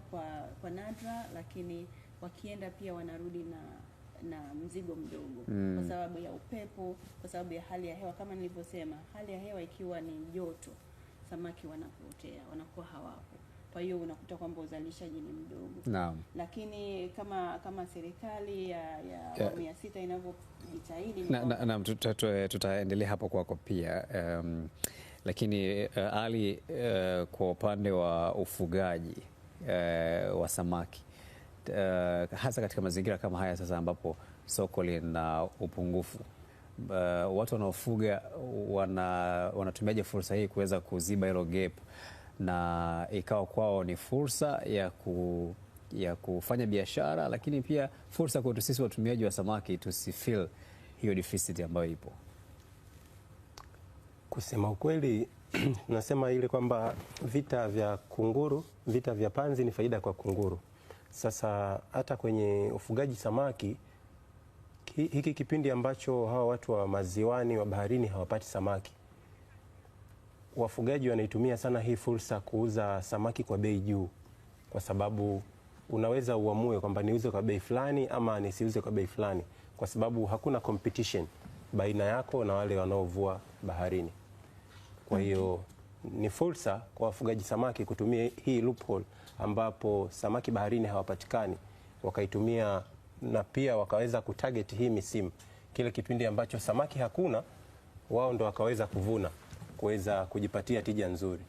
kwa nadra, lakini wakienda pia wanarudi na mzigo mdogo kwa sababu ya upepo, kwa sababu ya hali ya hewa. Kama nilivyosema, hali ya hewa ikiwa ni joto, samaki wanapotea, wanakuwa hawapo. Kwa hiyo unakuta kwamba uzalishaji ni mdogo. Naam. Lakini kama serikali ya awamu ya 6 inavyojitahidi, tutaendelea hapo kwako pia. Lakini Ali, kwa upande wa ufugaji wa samaki, hasa katika mazingira kama haya sasa ambapo soko lina upungufu, watu wanaofuga wanatumiaje fursa hii kuweza kuziba hilo gap na ikawa kwao ni fursa ya kufanya biashara, lakini pia fursa kwetu sisi watumiaji wa samaki tusifeel hiyo deficit ambayo ipo? Kusema ukweli, tunasema ile kwamba vita vya kunguru, vita vya panzi ni faida kwa kunguru. Sasa hata kwenye ufugaji samaki, hiki kipindi ambacho hawa watu wa maziwani wa baharini hawapati samaki, wafugaji wanaitumia sana hii fursa kuuza samaki kwa bei juu, kwa sababu unaweza uamue kwamba niuze kwa bei fulani ama nisiuze kwa bei fulani, kwa sababu hakuna competition baina yako na wale wanaovua baharini. Kwa hiyo ni fursa kwa wafugaji samaki kutumia hii loophole ambapo samaki baharini hawapatikani, wakaitumia na pia wakaweza kutarget hii misimu, kile kipindi ambacho samaki hakuna, wao ndo wakaweza kuvuna, kuweza kujipatia tija nzuri.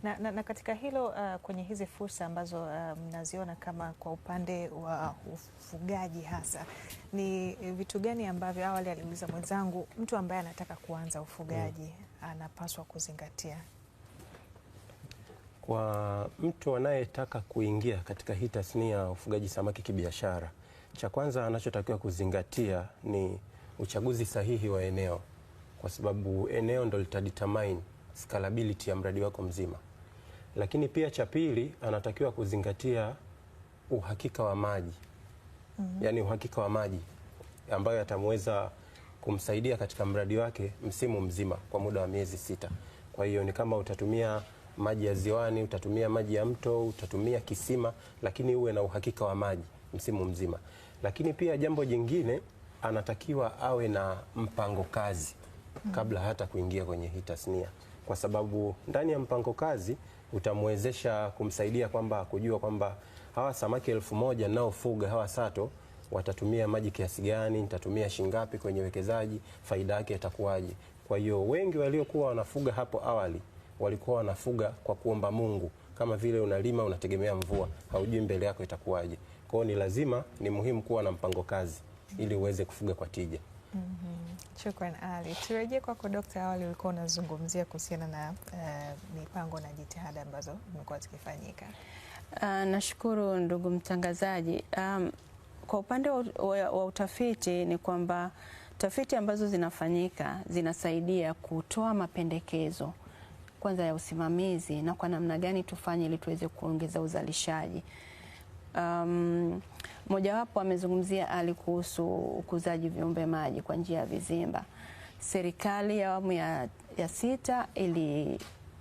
Na katika hilo kwenye hizi fursa ambazo mnaziona kama kwa upande wa ufugaji, hasa ni vitu gani ambavyo, awali aliuliza mwenzangu, mtu ambaye anataka kuanza ufugaji anapaswa kuzingatia? Kwa mtu anayetaka kuingia katika hii tasnia ya ufugaji samaki kibiashara, cha kwanza anachotakiwa kuzingatia ni uchaguzi sahihi wa eneo, kwa sababu eneo ndo litadetermine scalability ya mradi wako mzima. Lakini pia cha pili, anatakiwa kuzingatia uhakika wa maji. Yaani uhakika wa maji ambayo yatamweza kumsaidia katika mradi wake msimu mzima kwa muda wa miezi 6. Kwa hiyo ni kama utatumia maji ya ziwani, utatumia maji ya mto, utatumia kisima, lakini uwe na uhakika wa maji msimu mzima. Lakini pia jambo jingine, anatakiwa awe na mpango kazi kabla hata kuingia kwenye hii tasnia, kwa sababu ndani ya mpango kazi utamwezesha kumsaidia kwamba kujua kwamba hawa samaki 1000 naofuga hawa sato watatumia maji kiasi gani, nitatumia shingapi kwenye wekezaji, faida yake itakuwaje. Kwa hiyo wengi waliokuwa wanafuga hapo awali walikuwa wanafuga kwa kuomba Mungu, kama vile unalima unategemea mvua, haujui mbele yako itakuwaje. Kwa hiyo ni lazima, ni muhimu kuwa na mpango kazi ili uweze kufuga kwa tija. Shukran Ali. Turejee kwako Dr. Awali, ulikuwa unazungumzia kuhusiana na mipango na jitihada ambazo zimekuwa zikifanyika. Nashukuru ndugu mtangazaji. Kwa upande wa utafiti ni kwamba tafiti ambazo zinafanyika zinasaidia kutoa mapendekezo kwanza ya usimamizi na kwa namna gani tufanye ili tuweze kuongeza uzalishaji. Mojawapo amezungumzia Ali kuhusu ukuzaji viumbe maji kwa njia ya vizimba. Serikali ya awamu ya 6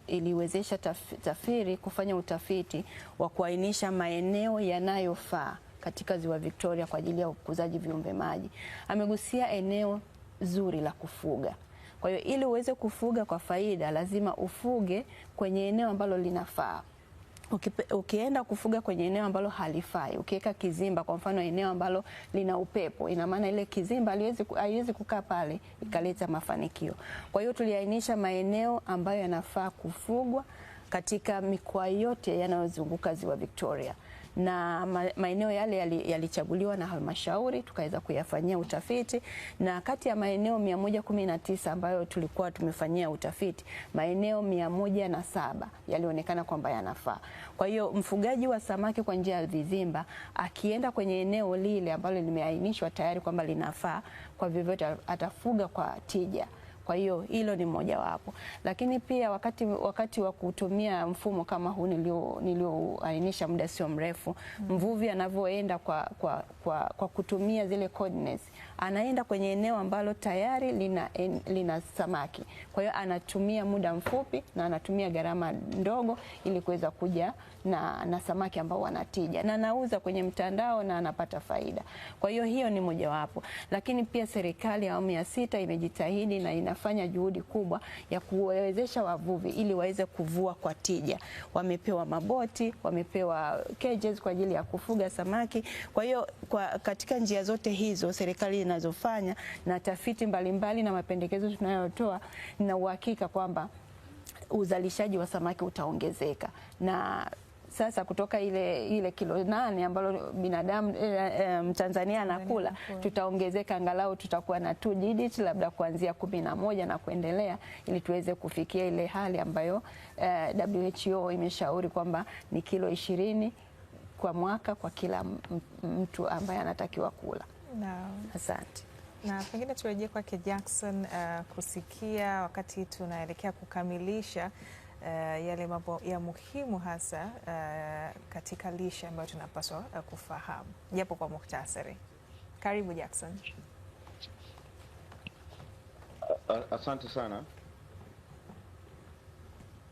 iliwezesha TAFIRI kufanya utafiti wa kuainisha maeneo yanayofaa katika Ziwa Victoria kwa ajili ya ukuzaji viumbe maji. Amegusia eneo zuri la kufuga. Kwa hiyo ili uweze kufuga kwa faida lazima ufuge kwenye eneo ambalo linafaa. Ukienda kufuga kwenye eneo ambalo halifai, ukiweka kizimba kwa mfano eneo ambalo lina upepo, ina maana ile kizimba haiwezi kukaa pale ikaleta mafanikio. Kwa hiyo tuliainisha maeneo ambayo yanafaa kufugwa katika mikoa yote yanayozunguka Ziwa Victoria, na maeneo yale yalichaguliwa na halmashauri tukaweza kuyafanyia utafiti, na kati ya maeneo 119 ambayo tulikuwa tumefanyia utafiti, maeneo 107 yalionekana kwamba yanafaa. Kwa hiyo mfugaji wa samaki kwa njia ya vizimba akienda kwenye eneo lile ambalo limeainishwa tayari kwamba linafaa, kwa vyovyote atafuga kwa tija. Kwa hiyo hilo ni mojawapo, lakini pia wakati wa kutumia mfumo kama huu nilioainisha muda sio mrefu, mvuvi anavyoenda kwa kutumia zile coordinates, anaenda kwenye eneo ambalo tayari lina samaki. Kwa hiyo anatumia muda mfupi na anatumia gharama ndogo ili kuweza kuja na samaki ambao wanatija, na anauza kwenye mtandao na anapata faida. Kwa hiyo hiyo ni mojawapo, lakini pia serikali ya awamu ya 6 imejitahidi na inafanya juhudi kubwa ya kuwezesha wavuvi ili waweze kuvua kwa tija. Wamepewa maboti, wamepewa cages kwa ajili ya kufuga samaki. Kwa hiyo katika njia zote hizo serikali inazofanya na tafiti mbalimbali na mapendekezo tunayotoa, na uhakika kwamba uzalishaji wa samaki utaongezeka, na sasa kutoka ile kilo 8 ambalo binadamu Mtanzania anakula, tutaongezeka angalau tutakuwa na 2 digit, labda kuanzia 11 na kuendelea, ili tuweze kufikia ile hali ambayo WHO imeshauri kwamba ni kilo 20 kwa mwaka kwa kila mtu ambaye anatakiwa kula. Asante. Na pengine turejee kwake Jackson, kusikia wakati tunaelekea kukamilisha yale mambo ya muhimu hasa katika lishe ambayo tunapaswa kufahamu japo kwa muhtasari. Karibu Jackson. Asante sana.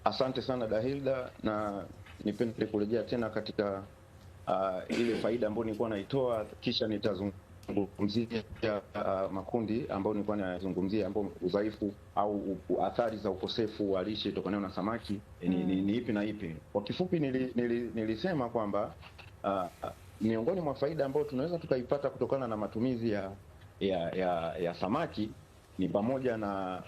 Asante sana Dahilda, na nipende kurejea tena katika ile faida ambayo nilikuwa naitoa, kisha nitazungumzia makundi ambayo nilikuwa nazungumzia, ambao udhaifu au athari za ukosefu wa lishe tokanayo na samaki ni ipi na ipi. Kwa kifupi nilisema kwamba miongoni mwa faida ambayo tunaweza tukaipata kutokana na matumizi ya samaki ni pamoja na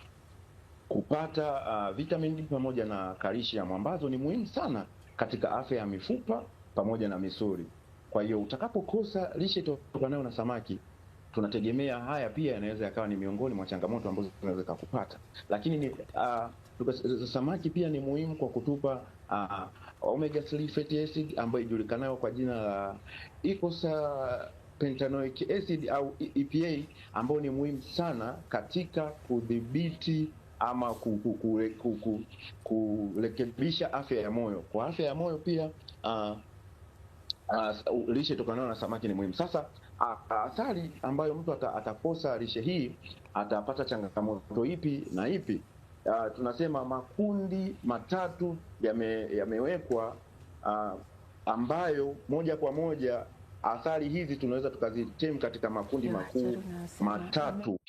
kupata vitamini pamoja na kalsiamu ambazo ni muhimu sana katika afya ya mifupa pamoja na misuli. Kwa hiyo utakapokosa lishe tokanayo na samaki, tunategemea haya pia yanaweza yakawa ni miongoni mwa changamoto ambazo tunaweza kupata. Lakini samaki pia ni muhimu kwa kutupa omega 3 fatty acid ambayo ijulikanayo kwa jina la eicosapentaenoic acid au EPA, ambayo ni muhimu sana katika kudhibiti ama kurekebisha afya ya moyo. Kwa afya ya moyo pia lishe itokanayo na samaki ni muhimu. Sasa athari ambayo mtu atakosa lishe hii atapata changamoto ipi na ipi? Tunasema makundi matatu yamewekwa ambayo moja kwa moja athari hizi tunaweza tukazitem katika makundi makuu matatu.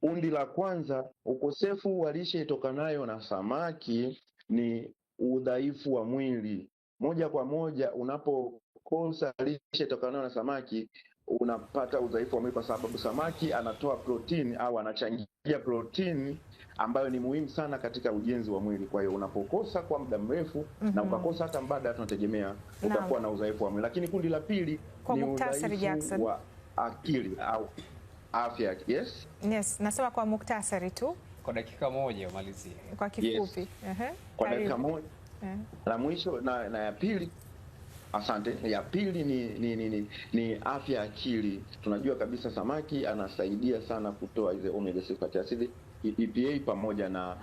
Kundi la kwanza, ukosefu wa lishe itokanayo na samaki ni udhaifu wa mwili. Moja kwa moja unapokosa lishe itokanayo na samaki unapata udhaifu wa mwili, kwa sababu samaki anatoa protini au anachangia protini ambayo ni muhimu sana katika ujenzi wa mwili. Kwa hiyo unapokosa kwa muda mrefu na ukakosa hata baada, tunategemea utakuwa na udhaifu wa mwili. Lakini kundi la pili ni udhaifu wa akili au afya. Yes, nasema kwa muktasari tu, kwa dakika moja umalizie kwa kifupi. Yes. Kwa dakika moja. La mwisho na ya pili, asante, ya pili ni afya akili. Tunajua kabisa samaki anasaidia sana kutoa hizo omega 6 fatty acid, EPA pamoja na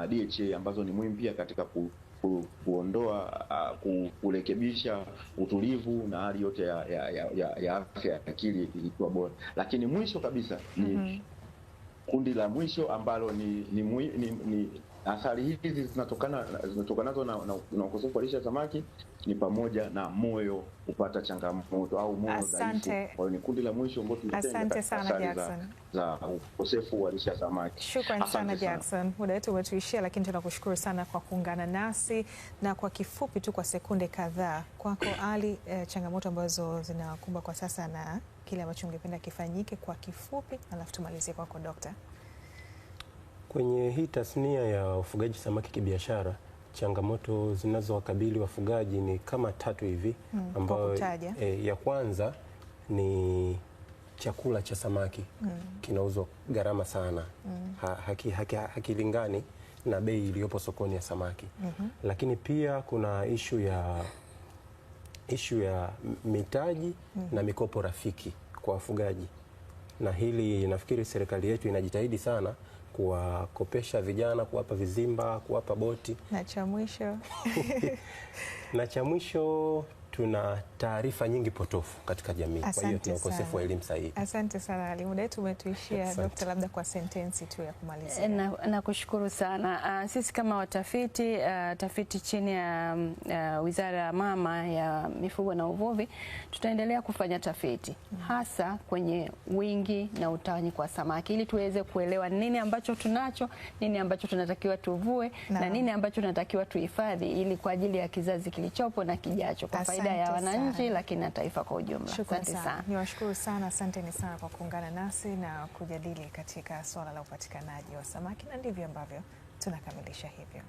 DHA ambazo ni muhimu pia katika kuondoa kurekebisha utulivu na hali yote ya afya ya akili ikiwa bora. Lakini mwisho kabisa ni kundi la mwisho ambalo ni athari hizi zinatokanazo na ukosefu wa lishe ya samaki ni pamoja na moyo kupata changamoto au moyo dhaifu. Kwa hiyo ni kundi la mwisho ambalo tunatenga athari za ukosefu wa lishe ya samaki. Shukrani sana Jackson. Muda wetu umetuishia, lakini tunakushukuru sana kwa kuungana nasi. Na kwa kifupi tu, kwa sekunde kadhaa, kwako Ali, changamoto ambazo zinakumba kwa sasa na kile ambacho ungependa kifanyike kwa kifupi, alafu tumalizie kwako Dokta. Kwenye hii tasnia ya ufugaji samaki kibiashara, changamoto zinazowakabili wafugaji ni kama tatu hivi, ambayo ya kwanza ni chakula cha samaki kinauzwa gharama sana, hakilingani na bei iliyopo sokoni ya samaki. Lakini pia kuna ishu ya mitaji na mikopo rafiki kwa wafugaji, na hili nafikiri serikali yetu inajitahidi sana kuwakopesha vijana, kuwapa vizimba, kuwapa boti. Na cha mwisho na cha mwisho tuna taarifa nyingi potofu katika jamii. Kwa hiyo tuna ukosefu wa elimu sahihi. Asante sana Ali, muda wetu umetuishia. Dokta, labda kwa sentensi tu ya kumalizia. Nakushukuru sana. Sisi kama watafiti tafiti chini ya Wizara ya Mama ya Mifugo na Uvuvi, tutaendelea kufanya tafiti hasa kwenye wingi na utawanyiko wa samaki, ili tuweze kuelewa nini ambacho tunacho, nini ambacho tunatakiwa tuvue na nini ambacho tunatakiwa tuhifadhi, ili kwa ajili ya kizazi kilichopo na kijacho, kwa faida ya wananchi lakini na taifa kwa ujumla. Asante sana. Niwashukuru sana, asanteni sana kwa kuungana nasi na kujadili katika swala la upatikanaji wa samaki, na ndivyo ambavyo tunakamilisha hivyo.